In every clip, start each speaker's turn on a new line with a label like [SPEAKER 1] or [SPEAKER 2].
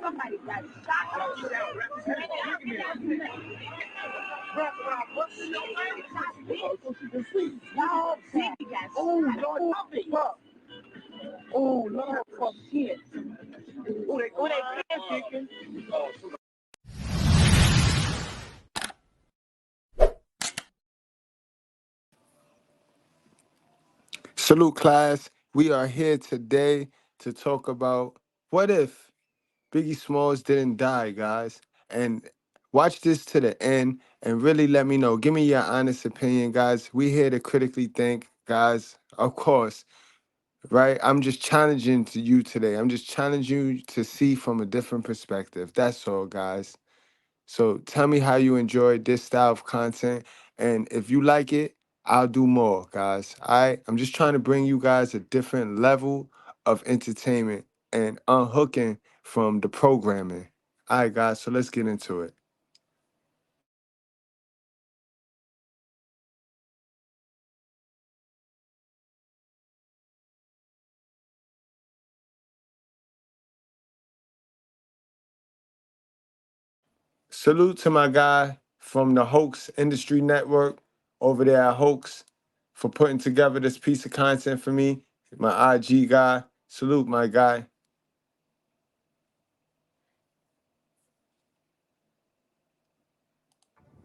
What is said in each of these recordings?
[SPEAKER 1] Somebody got shot. Oh, Lord, for shit. Oh, they can.
[SPEAKER 2] Salute, class. We are here today to talk about what if Biggie Smalls didn't die, guys. And watch this to the end and really let me know. Give me your honest opinion, guys. We here to critically think, guys. Of course, right? I'm just challenging to you today. I'm just challenging you to see from a different perspective. That's all, guys. So tell me how you enjoyed this style of content. And if you like it, I'll do more, guys. I'm just trying to bring you guys a different level of entertainment and unhooking from the programming. All right, guys, so let's get into it. Salute to my guy from the Hoax Industry Network over there at Hoax for putting together this piece of content for me. My IG guy. Salute, my guy.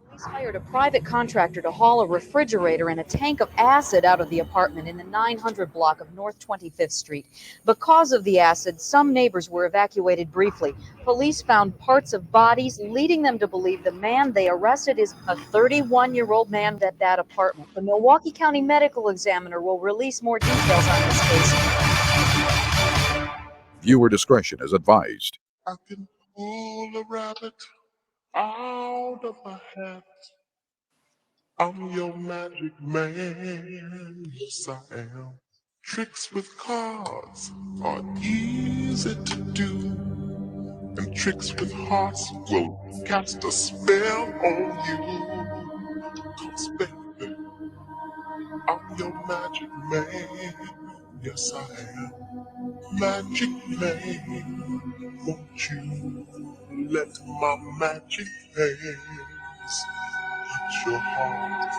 [SPEAKER 3] Police hired a private contractor to haul a refrigerator and a tank of acid out of the apartment in the 900 block of North 25th Street. Because of the acid, some neighbors were evacuated briefly. Police found parts of bodies, leading them to believe the man they arrested is a 31-year-old man at that apartment. The Milwaukee County Medical Examiner will release more details on this case.
[SPEAKER 4] Viewer discretion is advised.
[SPEAKER 5] I can pull a rabbit out of my hat. I'm your magic man, yes I am. Tricks with cards are easy to do, and tricks with hearts will cast a spell on you. 'Cause baby, I'm your magic man, yes I am. Magic man, won't you let my magic hands touch your heart,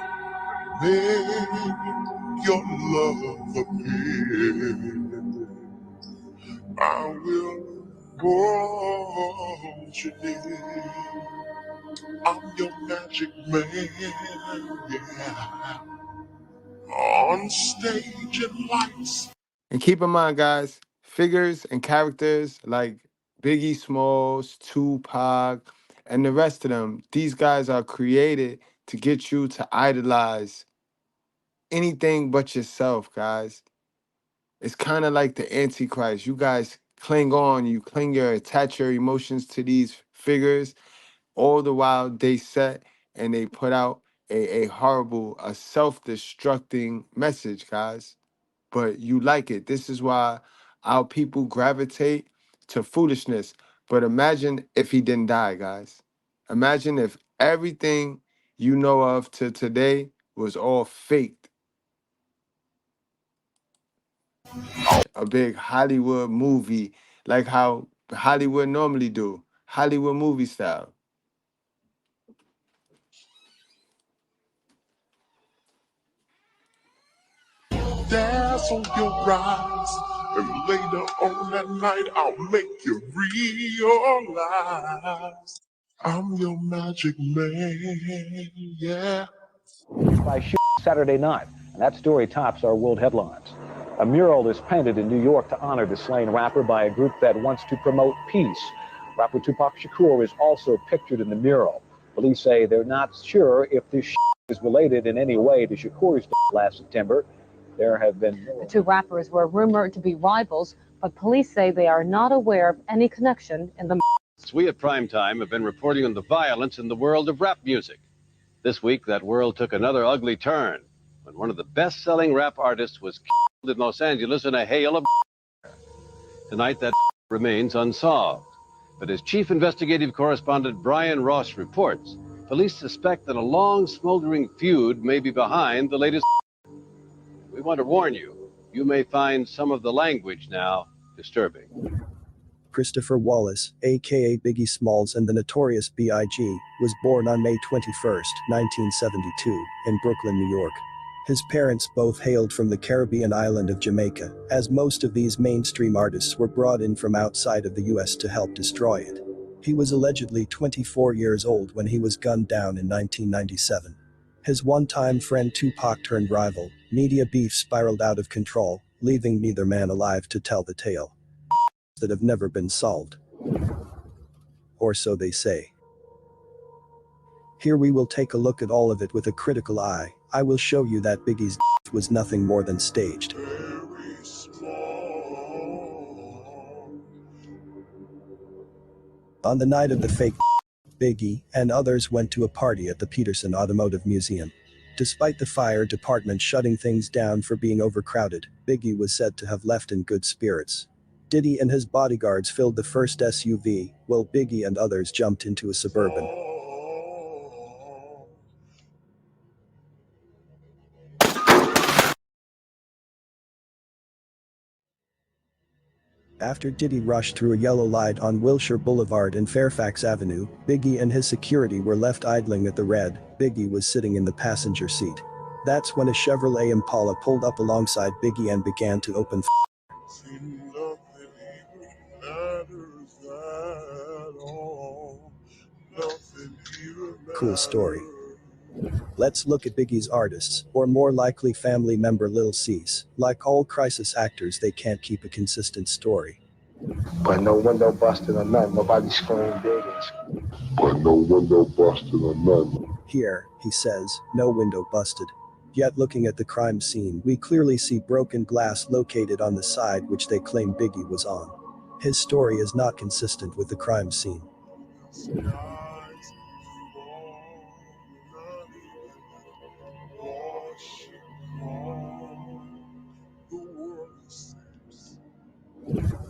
[SPEAKER 5] make your love appear. I will hold you near. I'm your magic man, yeah. On stage and lights.
[SPEAKER 2] And keep in mind, guys, figures and characters like Biggie Smalls, Tupac, and the rest of them, these guys are created to get you to idolize anything but yourself, guys. It's kind of like the Antichrist. You guys attach your emotions to these figures, all the while they set and they put out a horrible, a self-destructing message, guys. But you like it. This is why our people gravitate to foolishness. But imagine if he didn't die, guys. Imagine if everything you know of to today was all faked. A big Hollywood movie, like how Hollywood normally do. Hollywood movie style.
[SPEAKER 5] Dazzle your eyes, and later on that night I'll make you realize I'm your magic man, yeah.
[SPEAKER 6] By Saturday night, and that story tops our world headlines. A mural is painted in New York to honor the slain rapper by a group that wants to promote peace. Rapper Tupac Shakur is also pictured in the mural. Police say they're not sure if this is related in any way to Shakur's death last September. There have been
[SPEAKER 7] The two rappers were rumored to be rivals, but police say they are not aware of any connection in the.
[SPEAKER 8] We at Primetime have been reporting on the violence in the world of rap music. This week, that world took another ugly turn when one of the best-selling rap artists was killed in Los Angeles in a hail of. Tonight, that remains unsolved. But as chief investigative correspondent Brian Ross reports, police suspect that a long, smoldering feud may be behind the latest. We want to warn you, you may find some of the language now disturbing.
[SPEAKER 9] Christopher Wallace, aka Biggie Smalls and the Notorious B.I.G, was born on May 21, 1972, in Brooklyn, New York. His parents both hailed from the Caribbean island of Jamaica, as most of these mainstream artists were brought in from outside of the US to help destroy it. He was allegedly 24 years old when he was gunned down in 1997. His one-time friend Tupac turned rival, media beef spiraled out of control, leaving neither man alive to tell the tale. That have never been solved. Or so they say. Here we will take a look at all of it with a critical eye. I will show you that Biggie's death was nothing more than staged. On the night of the fake Biggie and others went to a party at the Peterson Automotive Museum. Despite the fire department shutting things down for being overcrowded, Biggie was said to have left in good spirits. Diddy and his bodyguards filled the first SUV, while Biggie and others jumped into a Suburban. After Diddy rushed through a yellow light on Wilshire Boulevard and Fairfax Avenue, Biggie and his security were left idling at the red. Biggie was sitting in the passenger seat. That's when a Chevrolet Impala pulled up alongside Biggie and began to open fire. Cool story. Let's look at Biggie's artists, or more likely family member Lil Cease. Like all crisis actors, they can't keep a consistent story.
[SPEAKER 10] But no window busted or nothing, nobody screamed big.
[SPEAKER 5] But no window busted or nothing.
[SPEAKER 9] Here, he says, no window busted. Yet looking at the crime scene, we clearly see broken glass located on the side which they claim Biggie was on. His story is not consistent with the crime scene.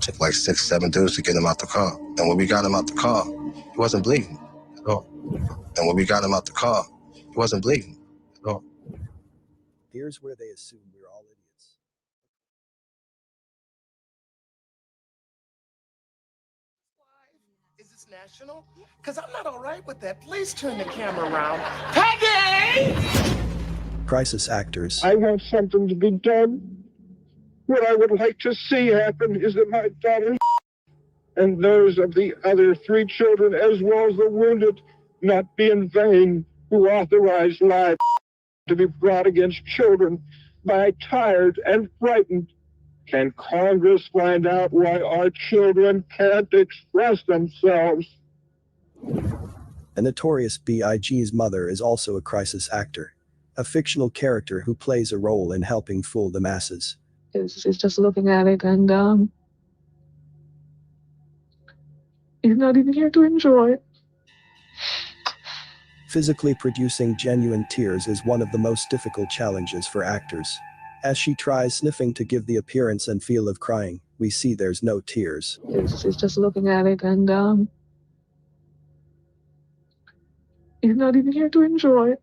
[SPEAKER 10] Took like 6, 7 dudes to get him out the car. And when we got him out the car, he wasn't bleeding at all. And when we got him out the car, he wasn't bleeding at all.
[SPEAKER 9] Here's where they assume we're all idiots.
[SPEAKER 11] Is this national? Because I'm not all right with that. Please turn the camera around. Peggy!
[SPEAKER 9] Crisis actors.
[SPEAKER 12] I want something to be done. What I would like to see happen is that my daughter and those of the other 3 children, as well as the wounded, not be in vain, who authorized lives to be brought against children by tired and frightened. Can Congress find out why our children can't express themselves?
[SPEAKER 9] A Notorious B.I.G's mother is also a crisis actor, a fictional character who plays a role in helping fool the masses.
[SPEAKER 13] He's just looking at it and he's not even here to enjoy it.
[SPEAKER 9] Physically producing genuine tears is one of the most difficult challenges for actors. As she tries sniffing to give the appearance and feel of crying, we see there's no tears.
[SPEAKER 13] He's just looking at it and he's not even here to enjoy it.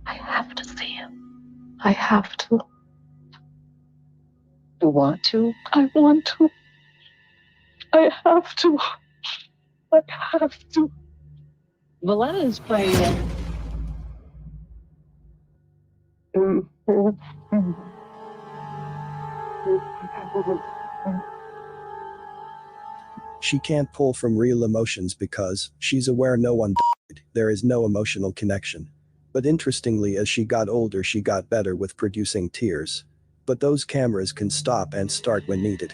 [SPEAKER 13] I have to see him. I have to.
[SPEAKER 7] You want to?
[SPEAKER 13] I want to. I have to. I have to.
[SPEAKER 7] Voletta is playing it.
[SPEAKER 9] She can't pull from real emotions because she's aware no one died. There is no emotional connection. But interestingly, as she got older, she got better with producing tears. But those cameras can stop and start when needed.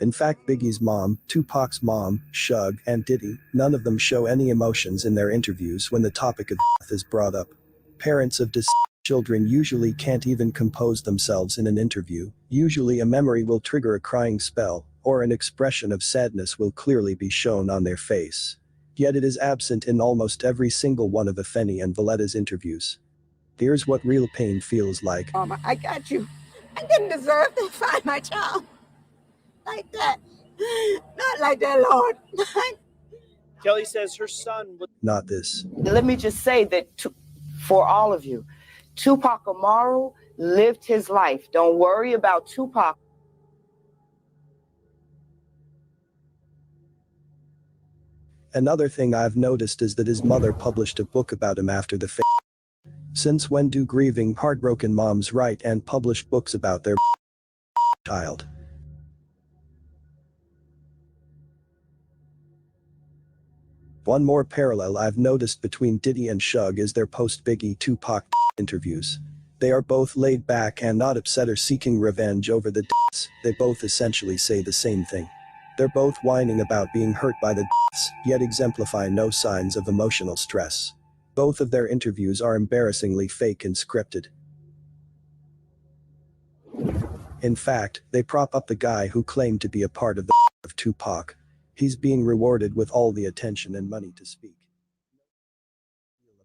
[SPEAKER 9] In fact, Biggie's mom, Tupac's mom, Suge, and Diddy, none of them show any emotions in their interviews when the topic of death is brought up. Parents of deceased children usually can't even compose themselves in an interview. Usually a memory will trigger a crying spell, or an expression of sadness will clearly be shown on their face. Yet it is absent in almost every single one of Afeni and Voletta's interviews. Here's what real pain feels like.
[SPEAKER 1] Mama, I got you. I didn't deserve to find my child like that. Not like that, Lord.
[SPEAKER 14] Kelly says her son was.
[SPEAKER 9] Not this.
[SPEAKER 15] Let me just say that for all of you, Tupac Amaru lived his life. Don't worry about Tupac.
[SPEAKER 9] Another thing I've noticed is that his mother published a book about him after the fact. Since when do grieving, heartbroken moms write and publish books about their child? One more parallel I've noticed between Diddy and Suge is their post-Biggie Tupac interviews. They are both laid back and not upset or seeking revenge over the deaths. They both essentially say the same thing. They're both whining about being hurt by the deaths, yet exemplify no signs of emotional stress. Both of their interviews are embarrassingly fake and scripted. In fact, they prop up the guy who claimed to be a part of the of Tupac. He's being rewarded with all the attention and money to speak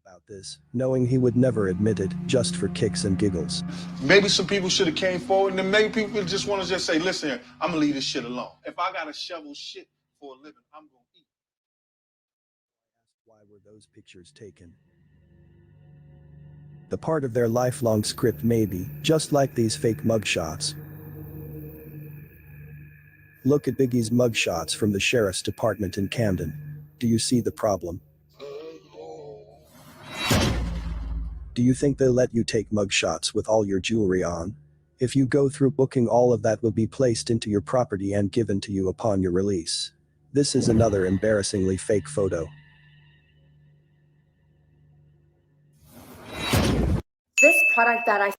[SPEAKER 9] about this, knowing he would never admit it, just for kicks and giggles.
[SPEAKER 16] Maybe some people should have came forward, and then maybe people just want to just say, listen, I'm gonna leave this shit alone. If I gotta shovel shit for a living, I'm gonna eat.
[SPEAKER 9] Why were those pictures taken? The part of their lifelong script maybe, just like these fake mugshots. Look at Biggie's mugshots from the sheriff's department in Camden. Do you see the problem? Do you think they'll let you take mugshots with all your jewelry on? If you go through booking, all of that will be placed into your property and given to you upon your release. This is another embarrassingly fake photo.
[SPEAKER 17] This product that I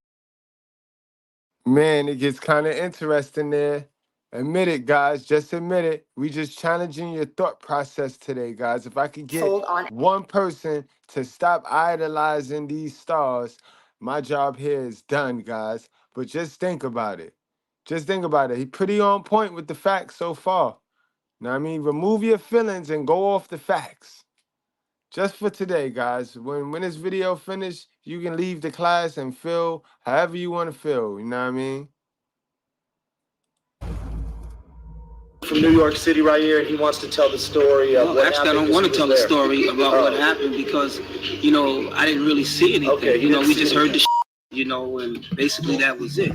[SPEAKER 2] Man, it gets kind of interesting there. Admit it, guys. Just admit it. We just challenging your thought process today, guys. If I could get one person to stop idolizing these stars, my job here is done, guys. But just think about it. Just think about it. He's pretty on point with the facts so far. Know what I mean? Remove your feelings and go off the facts. Just for today, guys. When this video finished, you can leave the class and feel however you want to feel. You know what I mean?
[SPEAKER 14] From New York City right here, and he wants to tell the story of what happened.
[SPEAKER 18] Actually, I don't want to tell the story about what happened because, you know, I didn't really see anything.
[SPEAKER 14] Okay,
[SPEAKER 18] you know, we just heard the you know, and basically that was it.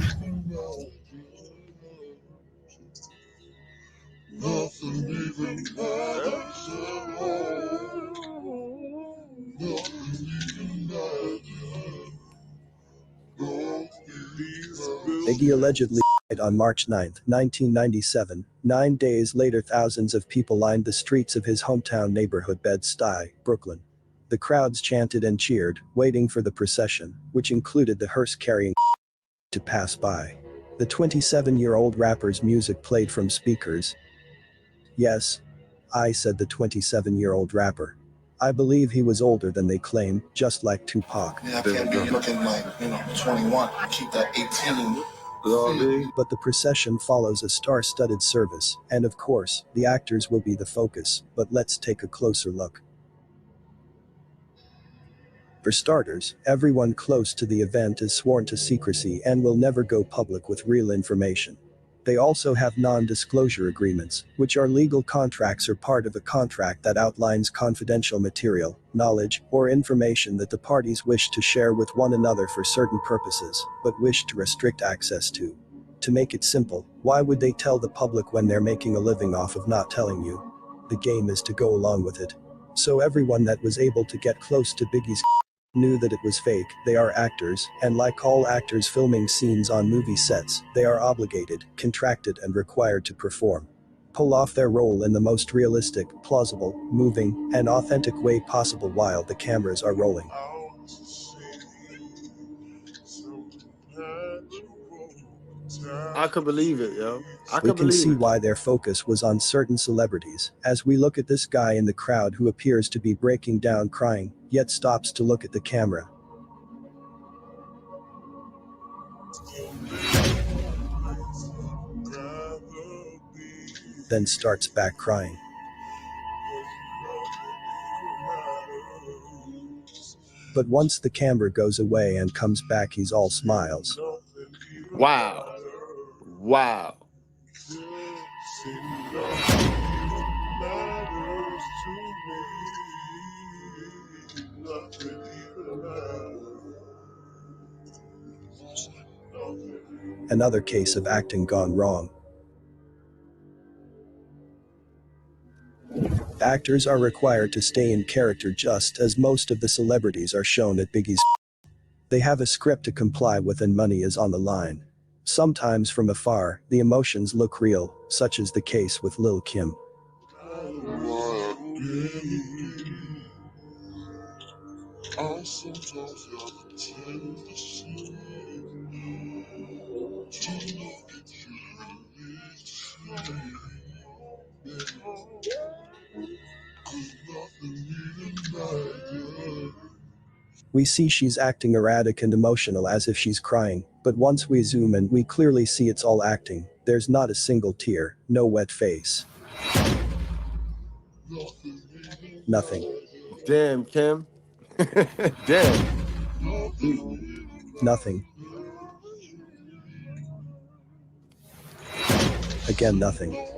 [SPEAKER 9] Biggie allegedly died on March 9, 1997. 9 days later, thousands of people lined the streets of his hometown neighborhood, Bed-Stuy, Brooklyn. The crowds chanted and cheered, waiting for the procession, which included the hearse carrying to pass by. The 27-year-old rapper's music played from speakers. Yes, I said the 27-year-old rapper. I believe he was older than they claim, just like Tupac.
[SPEAKER 10] Yeah, I can't be looking like, 21. Keep that 18.
[SPEAKER 9] But the procession follows a star-studded service, and of course, the actors will be the focus, but let's take a closer look. For starters, everyone close to the event is sworn to secrecy and will never go public with real information. They also have non-disclosure agreements, which are legal contracts or part of a contract that outlines confidential material, knowledge, or information that the parties wish to share with one another for certain purposes, but wish to restrict access to. To make it simple, why would they tell the public when they're making a living off of not telling you? The game is to go along with it. So everyone that was able to get close to Biggie's knew that it was fake. They are actors, and like all actors filming scenes on movie sets, they are obligated, contracted, and required to perform. Pull off their role in the most realistic, plausible, moving, and authentic way possible while the cameras are rolling.
[SPEAKER 2] I could believe it, yo. I
[SPEAKER 9] We
[SPEAKER 2] could
[SPEAKER 9] can
[SPEAKER 2] believe
[SPEAKER 9] see
[SPEAKER 2] it.
[SPEAKER 9] why their focus was on certain celebrities, as we look at this guy in the crowd who appears to be breaking down crying, yet stops to look at the camera. Then starts back crying. But once the camera goes away and comes back, he's all smiles.
[SPEAKER 2] Wow. Wow.
[SPEAKER 9] Another case of acting gone wrong. Actors are required to stay in character just as most of the celebrities are shown at Biggie's. They have a script to comply with and money is on the line. Sometimes from afar, the emotions look real, such as the case with Lil' Kim. We see she's acting erratic and emotional as if she's crying, but once we zoom in, we clearly see it's all acting. There's not a single tear, no wet face. Nothing.
[SPEAKER 2] Damn, Kim. Damn.
[SPEAKER 9] Nothing. Again, nothing.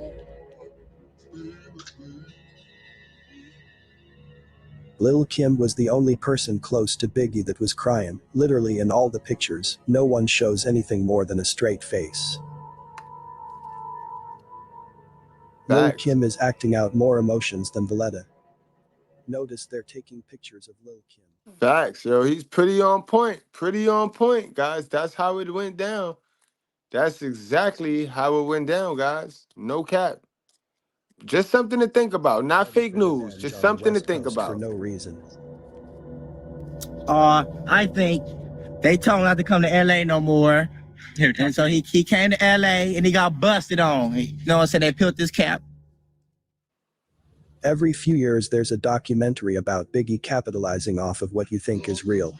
[SPEAKER 9] Lil' Kim was the only person close to Biggie that was crying. Literally in all the pictures, no one shows anything more than a straight face. Lil'
[SPEAKER 2] Facts.
[SPEAKER 9] Kim is acting out more emotions than Voletta. Notice they're taking pictures of Lil' Kim.
[SPEAKER 2] Facts, yo. He's pretty on point. Pretty on point, guys. That's how it went down. That's exactly how it went down, guys. No cap. Just something to think about. Not fake news.
[SPEAKER 9] Revenge
[SPEAKER 2] Just
[SPEAKER 9] on the
[SPEAKER 2] something to
[SPEAKER 9] West
[SPEAKER 2] think
[SPEAKER 9] Coast for
[SPEAKER 2] about.
[SPEAKER 9] no reason.
[SPEAKER 19] I think they told him not to come to LA no more. And so he came to LA and he got busted on. You know what I'm saying? They peeled his cap.
[SPEAKER 9] Every few years there's a documentary about Biggie capitalizing off of what you think is real.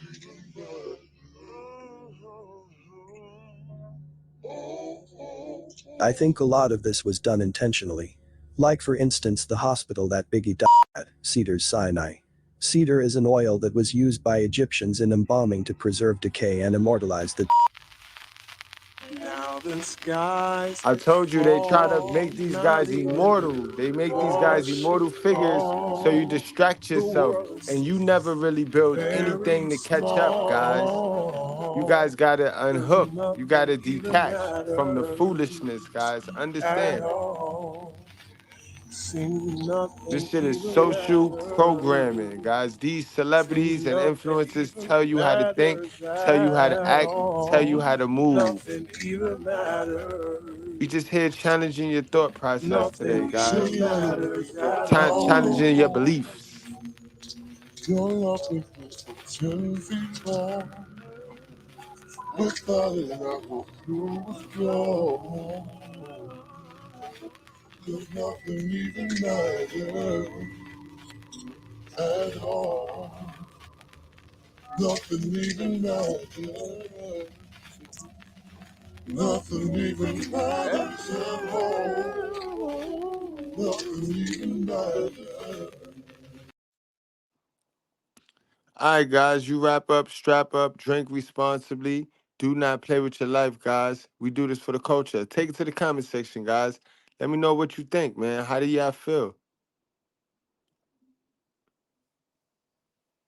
[SPEAKER 9] I think a lot of this was done intentionally. Like for instance the hospital that Biggie died at, Cedar's Sinai. Cedar is an oil that was used by Egyptians in embalming to preserve decay and immortalize the.
[SPEAKER 11] Now the skies
[SPEAKER 2] I told you they try to
[SPEAKER 11] fall,
[SPEAKER 2] make these
[SPEAKER 11] now
[SPEAKER 2] guys
[SPEAKER 11] the
[SPEAKER 2] immortal. They make these guys
[SPEAKER 11] ocean
[SPEAKER 2] immortal figures so you
[SPEAKER 11] fall.
[SPEAKER 2] distract
[SPEAKER 11] The
[SPEAKER 2] yourself
[SPEAKER 11] world
[SPEAKER 2] and you
[SPEAKER 11] seems
[SPEAKER 2] never really build
[SPEAKER 11] very
[SPEAKER 2] anything to catch up, guys. You guys
[SPEAKER 11] small.
[SPEAKER 2] gotta
[SPEAKER 11] Cause
[SPEAKER 2] unhook. You
[SPEAKER 11] nothing
[SPEAKER 2] gotta
[SPEAKER 11] even
[SPEAKER 2] detach from the
[SPEAKER 11] matters
[SPEAKER 2] foolishness, guys.
[SPEAKER 11] at
[SPEAKER 2] Understand.
[SPEAKER 11] all. Seems
[SPEAKER 2] This
[SPEAKER 11] nothing
[SPEAKER 2] shit is
[SPEAKER 11] even
[SPEAKER 2] social
[SPEAKER 11] matters.
[SPEAKER 2] programming, guys. These
[SPEAKER 11] Seems
[SPEAKER 2] celebrities and
[SPEAKER 11] nothing
[SPEAKER 2] influencers
[SPEAKER 11] even
[SPEAKER 2] tell you how to think,
[SPEAKER 11] matters
[SPEAKER 2] tell you how to
[SPEAKER 11] at
[SPEAKER 2] act, tell you
[SPEAKER 11] all.
[SPEAKER 2] how to move.
[SPEAKER 11] Nothing even matters.
[SPEAKER 2] We just here challenging your thought process today,
[SPEAKER 11] Nothing even
[SPEAKER 2] guys.
[SPEAKER 11] matters at all.
[SPEAKER 2] Challenging your beliefs.
[SPEAKER 11] Your love is 10 feet tall. Without it, I will withdraw. Cause nothing even matters at all. Nothing even matters. Nothing even matters at all. Nothing even matters.
[SPEAKER 2] All right, guys, you wrap up, strap up, drink responsibly. Do not play with your life, guys. We do this for the culture. Take it to the comment section, guys. Let me know what you think, man. How do y'all feel?